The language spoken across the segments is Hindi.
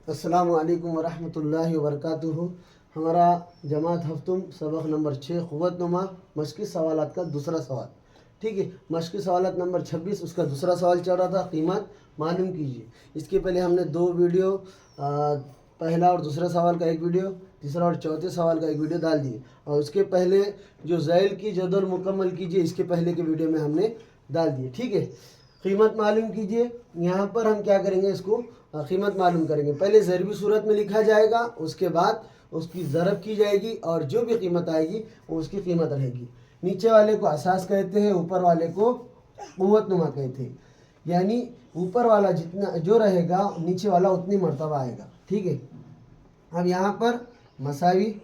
अस्सलामु अलैकुम वरहमतुल्लाहि वबरकातुहू। हमारा जमात हफ्तुम सबक नंबर 6 क़ुव्वतनुमा मशक़ी सवालात का दूसरा सवाल। ठीक है, मशक़ी सवालात नंबर 26 उसका दूसरा सवाल चल रहा था, कीमत मालूम कीजिए। इसके पहले हमने दो वीडियो, पहला और दूसरा सवाल का एक वीडियो, तीसरा और चौथे सवाल का एक वीडियो डाल दिए। और उसके पहले जो ज़ैल की जदवल मुकम्मल कीजिए, इसके पहले के वीडियो में हमने डाल दिए। ठीक है, कीमत मालूम कीजिए। यहाँ पर हम क्या करेंगे, इसको कीमत मालूम करेंगे। पहले ज़रबी सूरत में लिखा जाएगा, उसके बाद उसकी ज़रब की जाएगी और जो भी कीमत आएगी वो उसकी कीमत रहेगी। नीचे वाले को असास कहते हैं, ऊपर वाले को क़ुव्वतनुमा कहते हैं। यानी ऊपर वाला जितना जो रहेगा, नीचे वाला उतनी मर्तबा आएगा। ठीक है, अब यहाँ पर मसावी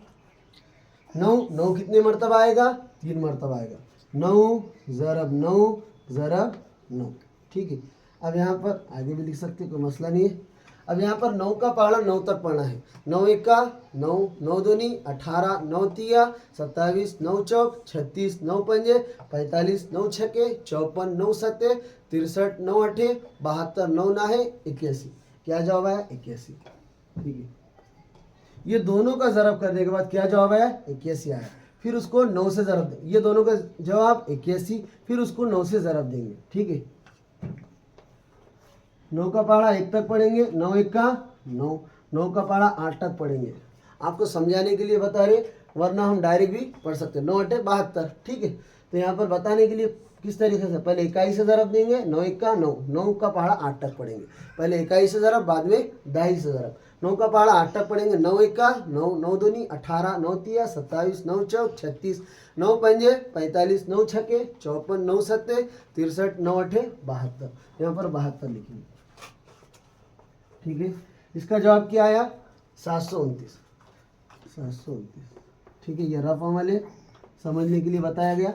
9 कितने मर्तबा आएगा? 3 मर्तबा आएगा। 9 ज़रब 9 ज़रब 9। ठीक है, अब यहाँ पर आगे भी लिख सकते, कोई मसला नहीं है। अब यहाँ पर 9 का पहाड़ा 9 तक पढ़ना है। 9 एका 9, 9 दूनी 18, 9 तिया 27, 9 चौक 36, 9 पंजे 45, 9 छके 54, 9 सत्ते 63, 9 अठे 72, 9 नाहे 81। क्या जवाब आया? 81। ठीक है, ये दोनों का ज़रब करने के बाद क्या जवाब आया? 81 आया। फिर उसको 9 से ज़रब दें। ये दोनों का जवाब 81, फिर उसको 9 से ज़रब देंगे। ठीक है, 9 का पहाड़ा 1 तक पढ़ेंगे, 9 एका 9, 9 का पहाड़ा 8 तक पढ़ेंगे। आपको समझाने के लिए बता रहे, वरना हम डायरेक्ट भी पढ़ सकते हैं। 9 अठे 72। ठीक है, तो यहाँ पर बताने के लिए किस तरीके से, पहले इकाई से ज़रब देंगे। 9 एका 9, 9 का पहाड़ा 8 तक पढ़ेंगे। पहले इकाई से ज़रब, बाद में दाही से ज़रब। 9 का पहाड़ा 8 तक पढ़ेंगे। 9 एका 9, 9 दूनी 18, 9 तिया 27, 9 चौक 36, 9 पंजे 45, 9 छके 54, 9 सत्ते 63, 9 अठे 72। यहाँ पर 72 लिखेंगे। ठीक है, इसका जवाब क्या आया? 729। 729। ठीक है, ये रफ अमल है, समझने के लिए बताया गया।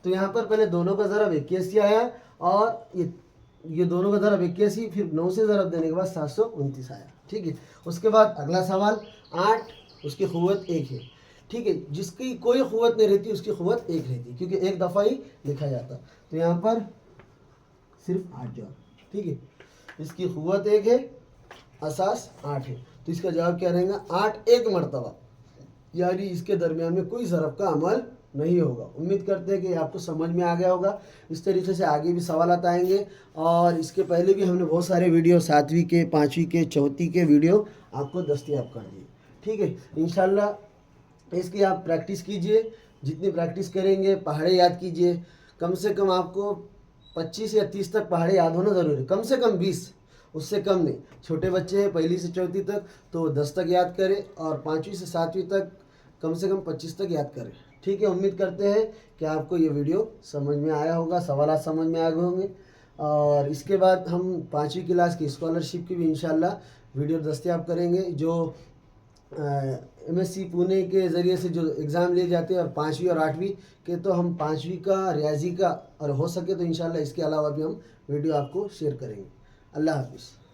तो यहाँ पर पहले दोनों का ज़रब 81 आया और ये दोनों का ज़रब 81, फिर 9 से ज़रब देने के बाद 729 आया। ठीक है, उसके बाद अगला सवाल 8, उसकी क़ुव्वत 1 है। ठीक है, जिसकी कोई क़ुव्वत नहीं रहती उसकी क़ुव्वत 1 रहती है, क्योंकि एक दफ़ा ही लिखा जाता। तो यहाँ पर सिर्फ 8 जवाब। ठीक है, इसकी क़ुव्वत 1 है, असास 8 है, तो इसका जवाब क्या रहेगा? 8 एक मर्तबा, यानी इसके दरमियान में कोई ज़रब का अमल नहीं होगा। उम्मीद करते हैं कि आपको समझ में आ गया होगा। इस तरीके से आगे भी सवालात आएंगे और इसके पहले भी हमने बहुत सारे वीडियो 7वीं के, 5वीं के, 4थी के वीडियो आपको दस्तयाब कर दिए। ठीक है, इंशाल्लाह इसकी आप प्रैक्टिस कीजिए। जितनी प्रैक्टिस करेंगे, पहाड़े याद कीजिए। कम से कम आपको 25 या 30 तक पहाड़े याद होना ज़रूरी है, कम से कम 20, उससे कम नहीं। छोटे बच्चे हैं 1ली से 4थी तक, तो 10 तक याद करें और 5वीं से 7वीं तक कम से कम 25 तक याद करें। ठीक है, उम्मीद करते हैं कि आपको ये वीडियो समझ में आया होगा, सवालात समझ में आ गए होंगे। और इसके बाद हम 5वीं क्लास की स्कॉलरशिप की भी इंशाल्लाह वीडियो दस्तयाब करेंगे। जो MSc पुणे के ज़रिए से जो एग्ज़ाम लिए जाते हैं, और 5वीं और 8वीं के, तो हम 5वीं का, रियाजी का, और हो सके तो इंशाल्लाह इसके अलावा भी हम वीडियो आपको शेयर करेंगे। अल्लाह हाफिज़।